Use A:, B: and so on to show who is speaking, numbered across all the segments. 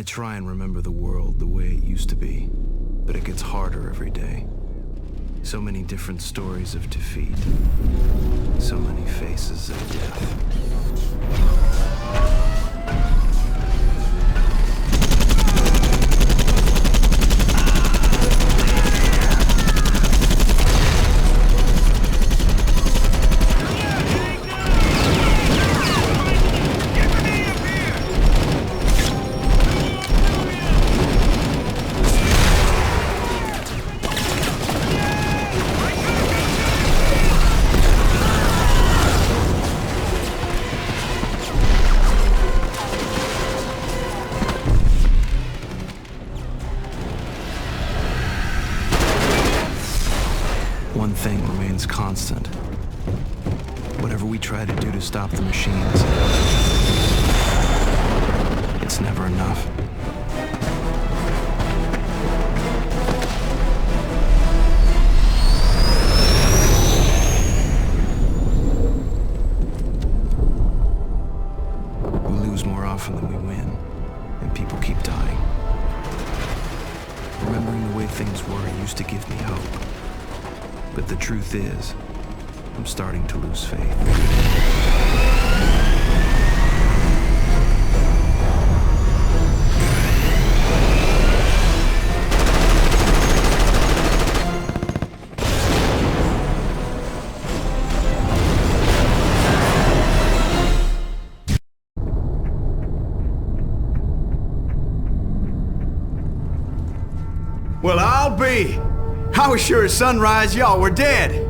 A: try and remember the world the way it used to be, but it gets harder every day. So many different stories of defeat. So many faces of death. One thing remains constant. Whatever we try to do to stop the machines, it's never enough. We lose more often than we win, and people keep dying. Remembering the way things were used to give me hope. But the truth is, I'm starting to lose faith.
B: Well, I'll be. I was sure at sunrise y'all were dead.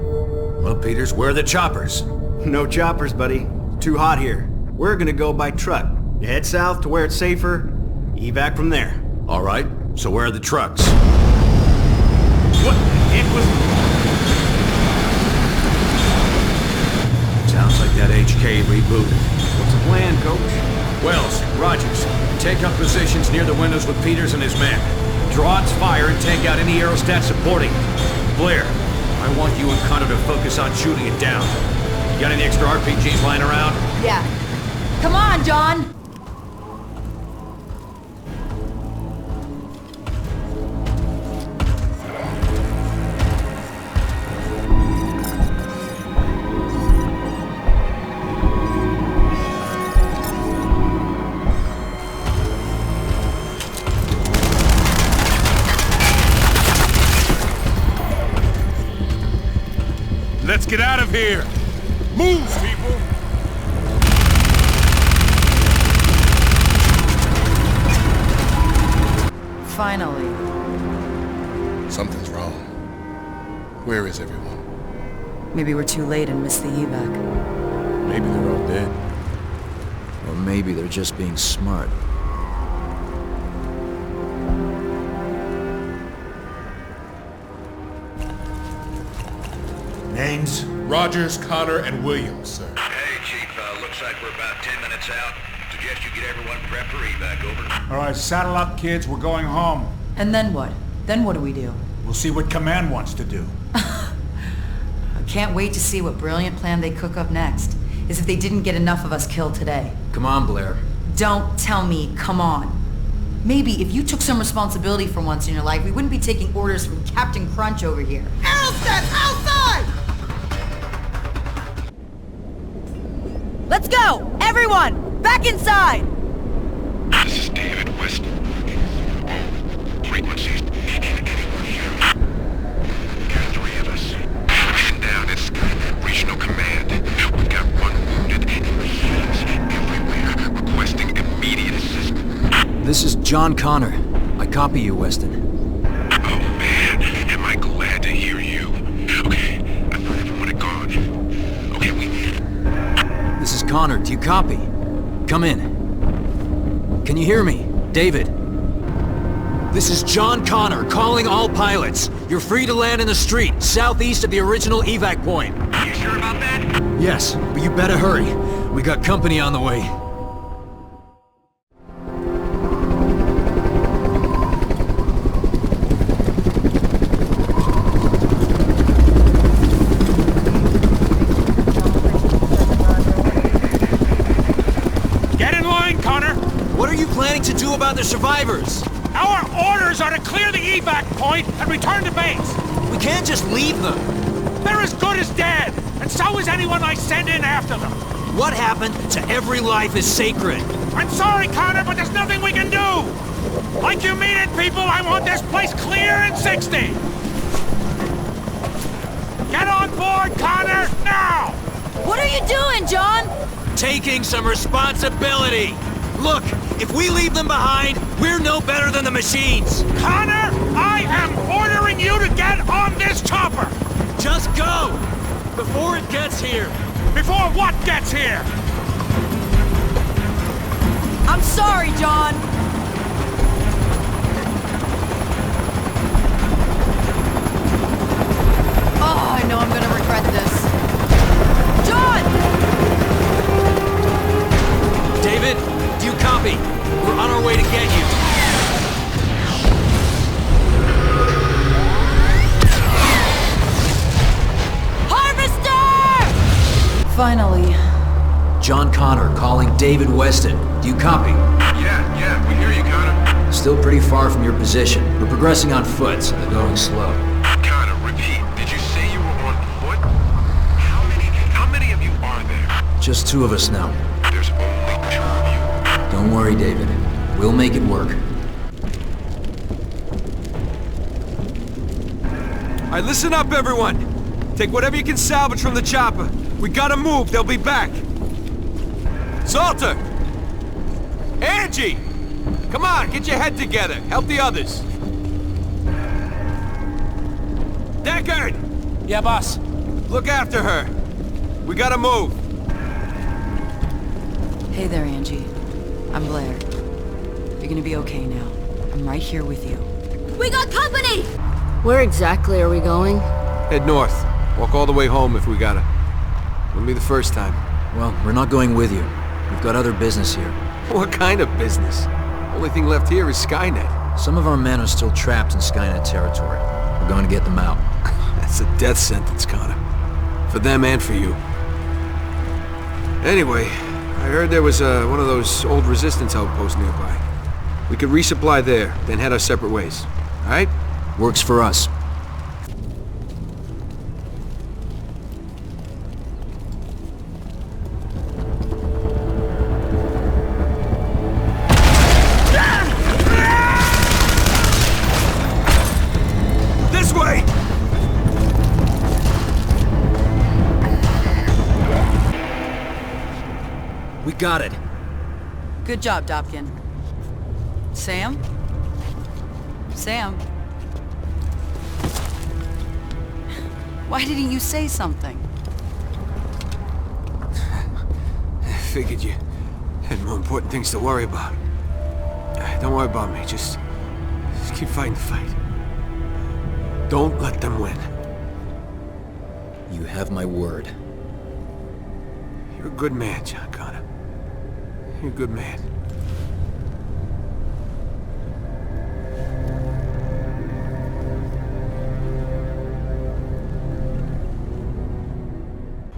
C: Well, Peters, where are the choppers?
B: No choppers, buddy. Too hot here. We're gonna go by truck. You head south to where it's safer. Evac from there.
C: All right, so where are the trucks?
B: What? It was...
C: Sounds like that HK rebooted.
B: What's the plan, Coach?
C: Wells, Rogers, take up positions near the windows with Peters and his men. Draw its fire and take out any aerostat supporting it. Blair, I want you and Connor to focus on shooting it down. You got any extra RPGs lying around?
D: Yeah. Come on, John!
E: Let's get out of here! Move, people!
D: Finally.
F: Something's wrong. Where is everyone?
D: Maybe we're too late and missed the evac.
F: Maybe they're all dead.
G: Or maybe they're just being smart.
B: Names?
F: Rogers, Connor, and Williams, sir.
H: Hey, Chief, looks like we're about 10 minutes out. Suggest you get everyone prepped for evac, over.
I: All right, saddle up, kids. We're going home.
D: And then what? Then what do we do?
I: We'll see what Command wants to do.
D: I can't wait to see what brilliant plan they cook up next. As if they didn't get enough of us killed today.
G: Come on, Blair.
D: Don't tell me, come on. Maybe if you took some responsibility for once in your life, we wouldn't be taking orders from Captain Crunch over here. Aerostat, outside! Let's go! Everyone! Back inside!
H: This is David West. Frequencies. Got 3 of us. Mission down. It's regional command. We've got 1 wounded and machines everywhere requesting immediate assistance.
G: This is John Connor. I copy you, Weston.
H: Oh man, am I glad to hear you. Okay, I thought everyone had gone. Okay,
G: This is Connor. Do you copy? Come in. Can you hear me? David. This is John Connor, calling all pilots. You're free to land in the street, southeast of the original evac point.
H: You sure about that?
G: Yes, but you better hurry. We got company on the way. about the survivors?
E: Our orders are to clear the evac point and return to base.
G: We can't just leave them.
E: They're as good as dead, and so is anyone I send in after them.
G: What happened to every life is sacred?
E: I'm sorry, Connor, but there's nothing we can do. Like you mean it, people, I want this place clear in 60. Get on board, Connor, now!
D: What are you doing, John?
G: Taking some responsibility. Look, if we leave them behind, we're no better than the machines.
E: Connor, I am ordering you to get on this chopper!
G: Just go! Before it gets here.
E: Before what gets here?
D: I'm sorry, John. Oh, I know I'm gonna regret this. John!
G: David, do you copy? We're on our way to get you.
D: Harvester! Finally.
G: John Connor calling David Weston. Do you copy?
H: Yeah, we hear you, Connor.
G: Still pretty far from your position. We're progressing on foot, so they're going slow.
H: Connor, repeat. Did you say you were on foot? How many of you are there?
G: Just 2 of us now.
H: There's only 2 of you.
G: Don't worry, David. We'll make it work.
J: All right, listen up, everyone. Take whatever you can salvage from the chopper. We gotta move. They'll be back. Salter! Angie! Come on, get your head together. Help the others. Deckard!
E: Yeah, boss.
J: Look after her. We gotta move.
D: Hey there, Angie. I'm Blair. You're gonna be okay now. I'm right here with you.
K: We got company! Where exactly are we going?
J: Head north. Walk all the way home if we gotta. Wouldn't be the first time.
G: Well, we're not going with you. We've got other business here.
J: What kind of business? Only thing left here is Skynet.
G: Some of our men are still trapped in Skynet territory. We're going to get them out.
J: That's a death sentence, Connor. For them and for you. Anyway, I heard there was one of those old resistance outposts nearby. We could resupply there, then head our separate ways. All right?
G: Works for us.
J: This way!
G: We got it.
D: Good job, Dobkin. Sam? Sam? Why didn't you say something?
J: I figured you had more important things to worry about. Don't worry about me, just keep fighting the fight. Don't let them win.
G: You have my word.
J: You're a good man, John Connor. You're a good man.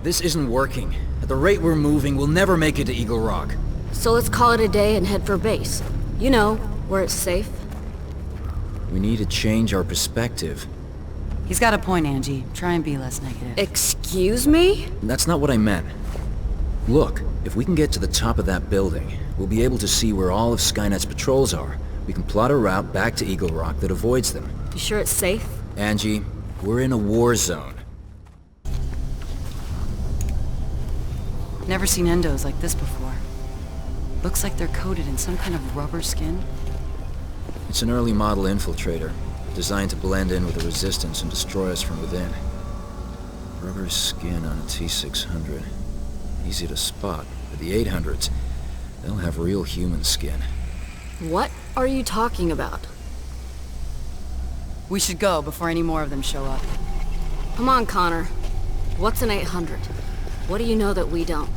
G: This isn't working. At the rate we're moving, we'll never make it to Eagle Rock.
K: So let's call it a day and head for base. You know, where it's safe.
G: We need to change our perspective.
D: He's got a point, Angie. Try and be less negative.
K: Excuse me?
G: That's not what I meant. Look, if we can get to the top of that building, we'll be able to see where all of Skynet's patrols are. We can plot a route back to Eagle Rock that avoids them.
K: You sure it's safe?
G: Angie, we're in a war zone.
D: Never seen endos like this before. Looks like they're coated in some kind of rubber skin.
G: It's an early model infiltrator, designed to blend in with the resistance and destroy us from within. Rubber skin on a T-600. Easy to spot. For the 800s, they'll have real human skin.
K: What are you talking about?
D: We should go before any more of them show up.
K: Come on, Connor. What's an 800? What do you know that we don't?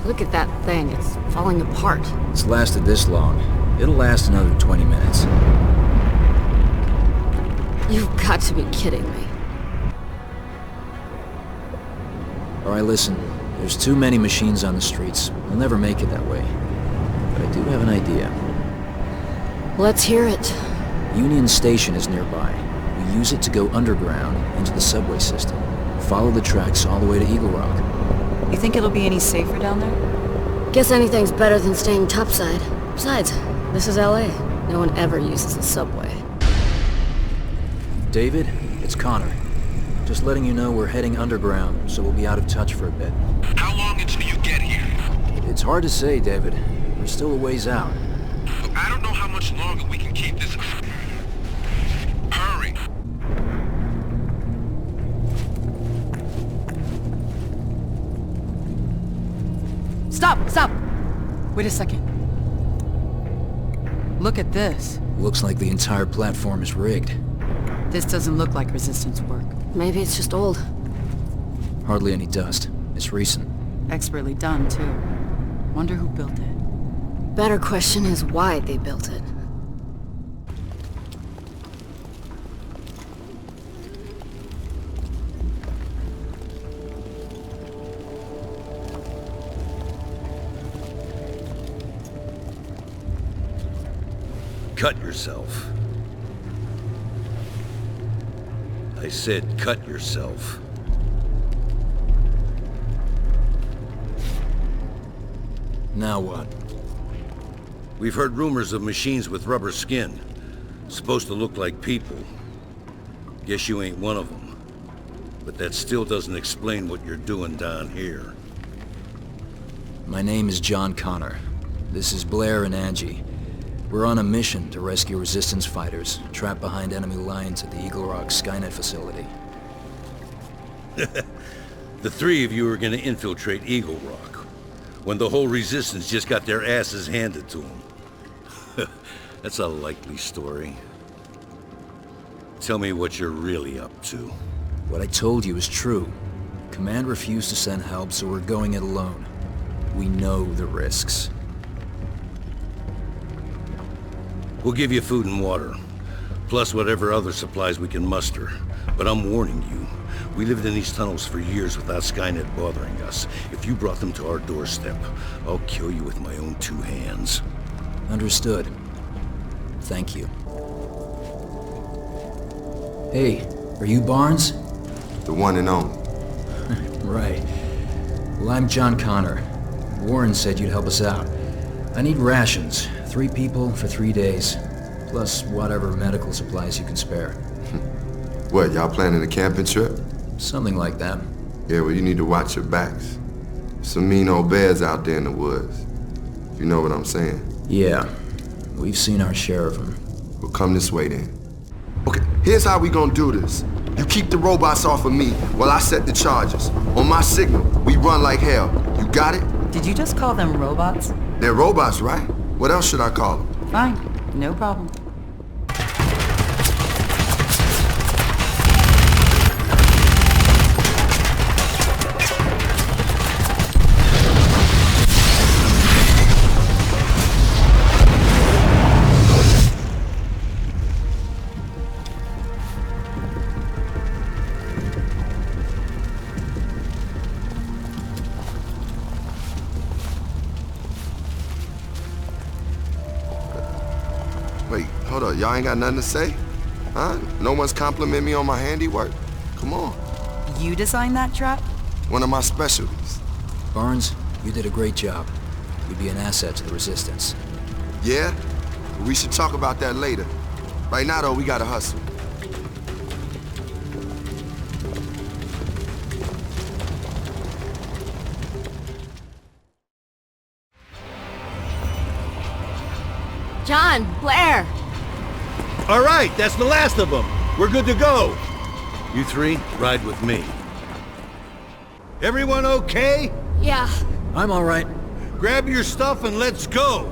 K: Look at that thing. It's falling apart.
G: It's lasted this long. It'll last another 20 minutes.
K: You've got to be kidding me.
G: Alright, listen. There's too many machines on the streets. We'll never make it that way. But I do have an idea.
K: Let's hear it.
G: Union Station is nearby. We use it to go underground into the subway system. Follow the tracks all the way to Eagle Rock.
D: You think it'll be any safer down there?
K: Guess anything's better than staying topside. Besides, this is LA. No one ever uses the subway.
G: David, it's Connor. Just letting you know we're heading underground, so we'll be out of touch for a bit.
H: How long until you get here?
G: It's hard to say, David. We're still a ways out.
H: I don't know how much longer we can keep this. Hurry.
D: Stop! Wait a second. Look at this.
G: Looks like the entire platform is rigged.
D: This doesn't look like resistance work.
K: Maybe it's just old.
G: Hardly any dust. It's recent.
D: Expertly done, too. Wonder who built it.
K: Better question is why they built it.
C: Cut yourself. I said cut yourself.
G: Now what?
C: We've heard rumors of machines with rubber skin. Supposed to look like people. Guess you ain't one of them. But that still doesn't explain what you're doing down here.
G: My name is John Connor. This is Blair and Angie. We're on a mission to rescue resistance fighters trapped behind enemy lines at the Eagle Rock Skynet facility.
C: The three of you are gonna infiltrate Eagle Rock, when the whole resistance just got their asses handed to them. That's a likely story. Tell me what you're really up to.
G: What I told you is true. Command refused to send help, so we're going it alone. We know the risks.
C: We'll give you food and water, plus whatever other supplies we can muster. But I'm warning you, we lived in these tunnels for years without Skynet bothering us. If you brought them to our doorstep, I'll kill you with my own two hands.
G: Understood. Thank you. Hey, are you Barnes?
L: The one and only.
G: Right. Well, I'm John Connor. Warren said you'd help us out. I need rations. 3 people for 3 days. Plus whatever medical supplies you can spare.
L: What, y'all planning a camping trip?
G: Something like that.
L: Yeah, well, you need to watch your backs. Some mean old bears out there in the woods. If you know what I'm saying.
G: Yeah. We've seen our share of them.
L: Well, come this way then. Okay, here's how we gonna do this. You keep the robots off of me while I set the charges. On my signal, we run like hell. You got it?
D: Did you just call them robots?
L: They're robots, right? What else should I call them?
D: Fine, no problem.
L: Wait, hold up. Y'all ain't got nothing to say? Huh? No one's complimenting me on my handiwork? Come on.
D: You designed that trap?
L: One of my specialties.
G: Barnes, you did a great job. You'd be an asset to the Resistance.
L: Yeah? We should talk about that later. Right now, though, we gotta hustle.
K: John, Blair!
C: All right, that's the last of them. We're good to go. You three, ride with me. Everyone okay?
K: Yeah.
G: I'm all right.
C: Grab your stuff and let's go.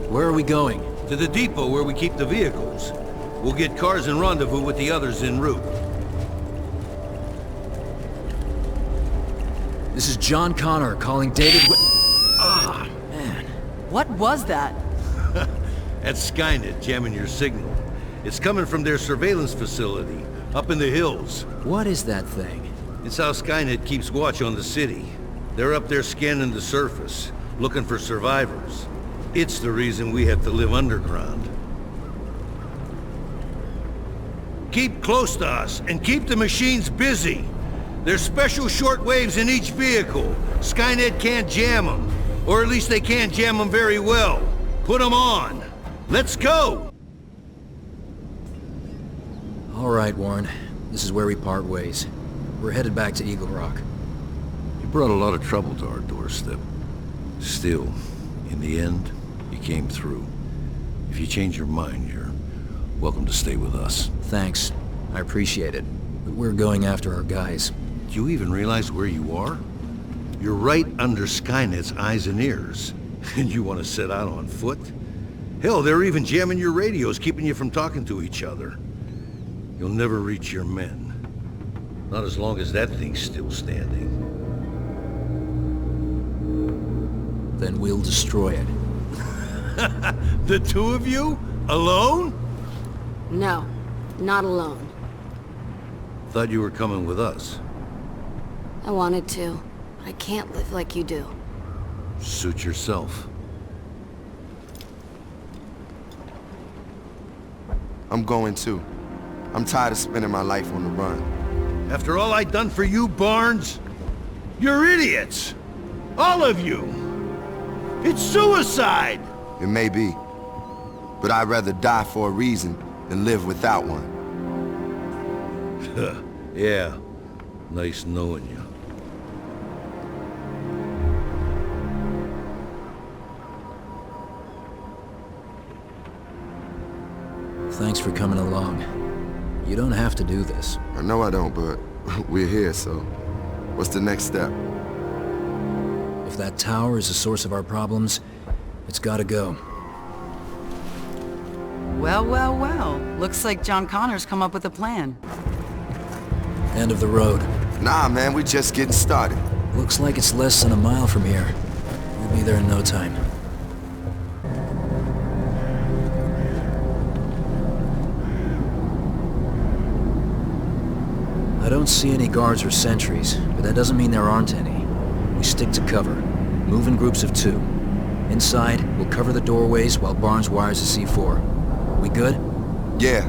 G: Where are we going?
C: To the depot where we keep the vehicles. We'll get cars and rendezvous with the others en route.
G: This is John Connor calling David Ah, man.
D: What was that?
C: That's Skynet jamming your signal. It's coming from their surveillance facility, up in the hills.
G: What is that thing?
M: It's how Skynet keeps watch on the city. They're up there scanning the surface, looking for survivors. It's the reason we have to live underground. Keep close to us, and keep the machines busy. There's special shortwaves in each vehicle. Skynet can't jam them. Or at least they can't jam them very well. Put them on. Let's go!
G: All right, Warren. This is where we part ways. We're headed back to Eagle Rock.
M: You brought a lot of trouble to our doorstep. Still, in the end, you came through. If you change your mind, you're welcome to stay with us.
G: Thanks. I appreciate it. But we're going after our guys.
M: Do you even realize where you are? You're right under Skynet's eyes and ears. And you want to set out on foot? Hell, they're even jamming your radios, keeping you from talking to each other. You'll never reach your men. Not as long as that thing's still standing.
G: Then we'll destroy it.
M: The two of you? Alone?
K: No, not alone.
M: Thought you were coming with us.
K: I wanted to. I can't live like you do.
M: Suit yourself.
L: I'm going too. I'm tired of spending my life on the run.
M: After all I've done for you, Barnes? You're idiots! All of you! It's suicide!
L: It may be. But I'd rather die for a reason than live without one.
M: Yeah. Nice knowing you.
G: Thanks for coming along. You don't have to do this.
L: I know I don't, but we're here, so what's the next step?
G: If that tower is the source of our problems, it's gotta go.
D: Well, well, well. Looks like John Connor's come up with a plan.
G: End of the road.
L: Nah, man, we're just getting started.
G: Looks like it's less than a mile from here. We'll be there in no time. I don't see any guards or sentries, but that doesn't mean there aren't any. We stick to cover. Move in groups of 2. Inside, we'll cover the doorways while Barnes wires the C4. We good?
L: Yeah,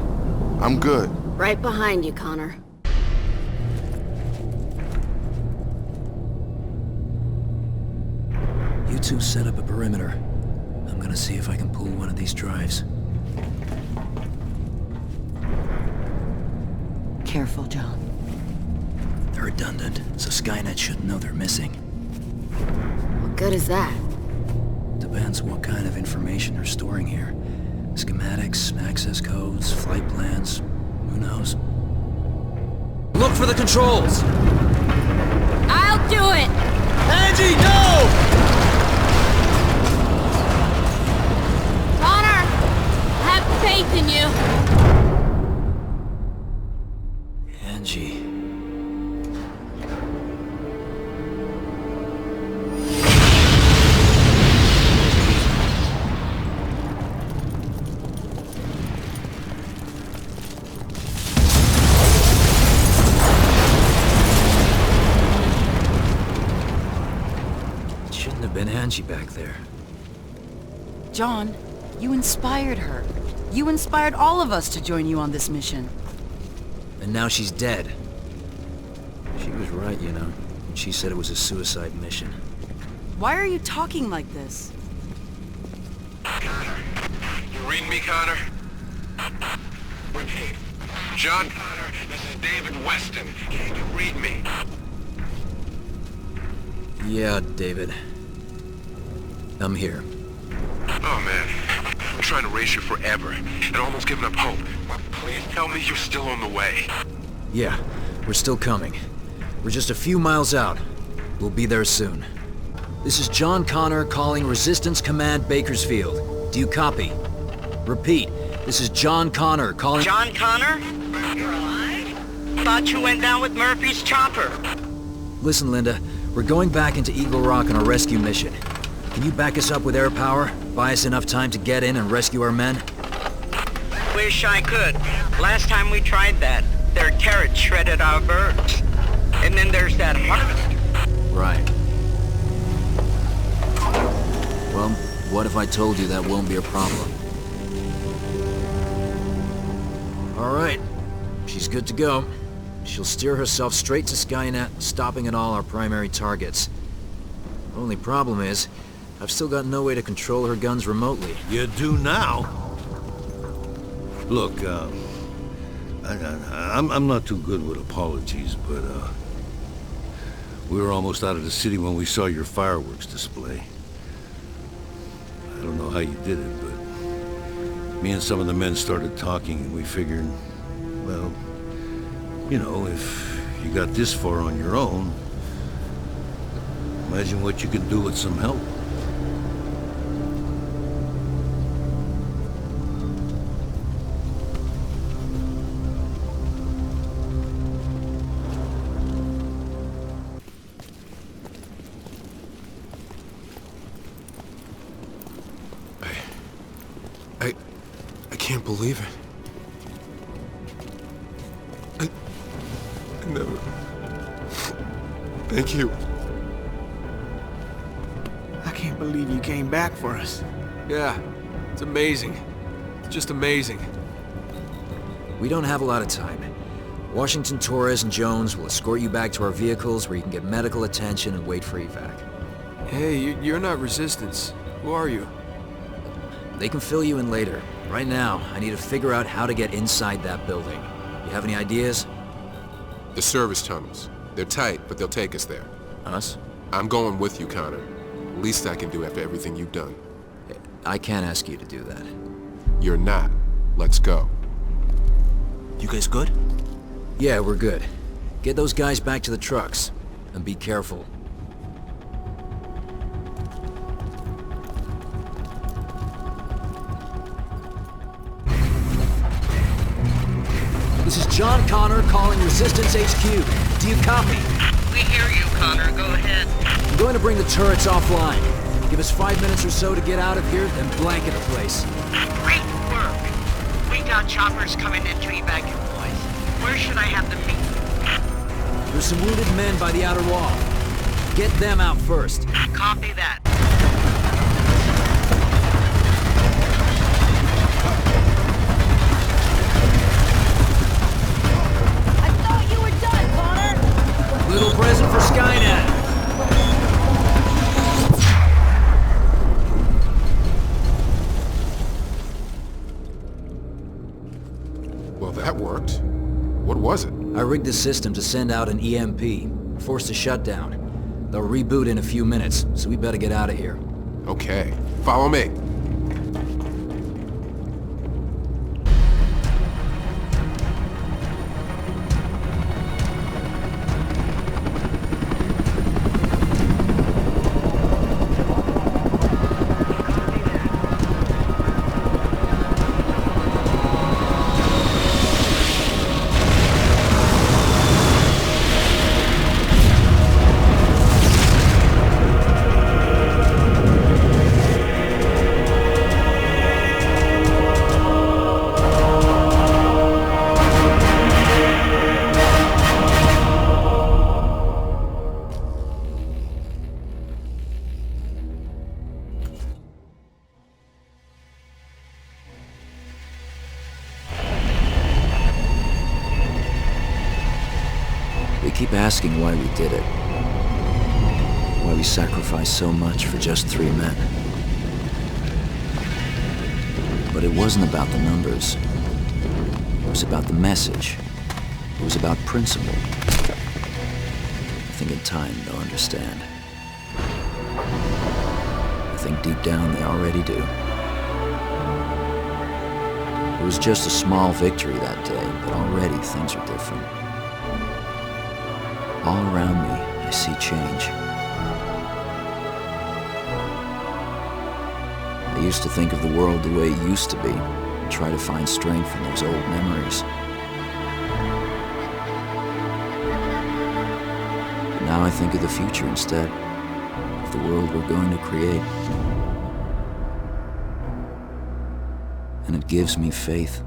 L: I'm good.
K: Right behind you, Connor.
G: You two set up a perimeter. I'm gonna see if I can pull one of these drives.
D: Careful, John.
G: They're redundant, so Skynet shouldn't know they're missing.
K: What good is that?
G: Depends what kind of information they're storing here. Schematics, access codes, flight plans. Who knows? Look for the controls!
K: I'll do it!
G: Angie, no!
K: Connor! I have faith in you!
G: Angie... been Angie back there.
D: John, you inspired her. You inspired all of us to join you on this mission.
G: And now she's dead. She was right, you know, when she said it was a suicide mission.
D: Why are you talking like this?
H: Connor, you read me, Connor? Repeat. John Connor, this is David Weston. Can you read me?
G: Yeah, David. I'm here.
H: Oh, man. I'm trying to raise you forever, and almost giving up hope. Please tell me you're still on the way.
G: Yeah, we're still coming. We're just a few miles out. We'll be there soon. This is John Connor calling Resistance Command Bakersfield. Do you copy? Repeat, this is John Connor calling...
N: John Connor? You're alive? Thought you went down with Murphy's chopper.
G: Listen, Linda, we're going back into Eagle Rock on a rescue mission. Can you back us up with air power? Buy us enough time to get in and rescue our men?
N: Wish I could. Last time we tried that, their turrets shredded our birds. And then
G: What if I told you that won't be a problem? All right. She's good to go. She'll steer herself straight to Skynet, stopping at all our primary targets. Only problem is, I've still got no way to control her guns remotely.
M: You do now? Look, I'm not too good with apologies, but, we were almost out of the city when we saw your fireworks display. I don't know how you did it, but me and some of the men started talking, and we figured, well, you know, if you got this far on your own, imagine what you can do with some help.
F: I can't believe it. I never... Thank you.
B: I can't believe you came back for us.
J: Yeah, it's amazing. It's just amazing.
G: We don't have a lot of time. Washington, Torres, and Jones will escort you back to our vehicles where you can get medical attention and wait for evac.
J: Hey, you're not Resistance. Who are you?
G: They can fill you in later. Right now, I need to figure out how to get inside that building. You have any ideas?
F: The service tunnels. They're tight, but they'll take us there.
G: Us?
F: I'm going with you, Connor. Least I can do after everything you've done.
G: I can't ask you to do that.
F: You're not. Let's go.
B: You guys good?
G: Yeah, we're good. Get those guys back to the trucks. And be careful. This is John Connor calling Resistance HQ. Do you copy?
N: We hear you, Connor. Go ahead.
G: I'm going to bring the turrets offline. Give us 5 minutes or so to get out of here, then blanket the place.
N: Great work. We got choppers coming in to evac you boys. Where should I have them meet?
G: There's some wounded men by the outer wall. Get them out first.
N: Copy that.
G: Little present for Skynet.
F: Well, that worked. What was it?
G: I rigged the system to send out an EMP. Forced a shutdown. They'll reboot in a few minutes, so we better get out of here.
F: Okay. Follow me.
G: Keep asking why we did it. Why we sacrificed so much for just 3 men. But it wasn't about the numbers. It was about the message. It was about principle. I think in time they'll understand. I think deep down they already do. It was just a small victory that day, but already things are different. All around me, I see change. I used to think of the world the way it used to be, and try to find strength in those old memories. But now I think of the future instead, of the world we're going to create. And it gives me faith.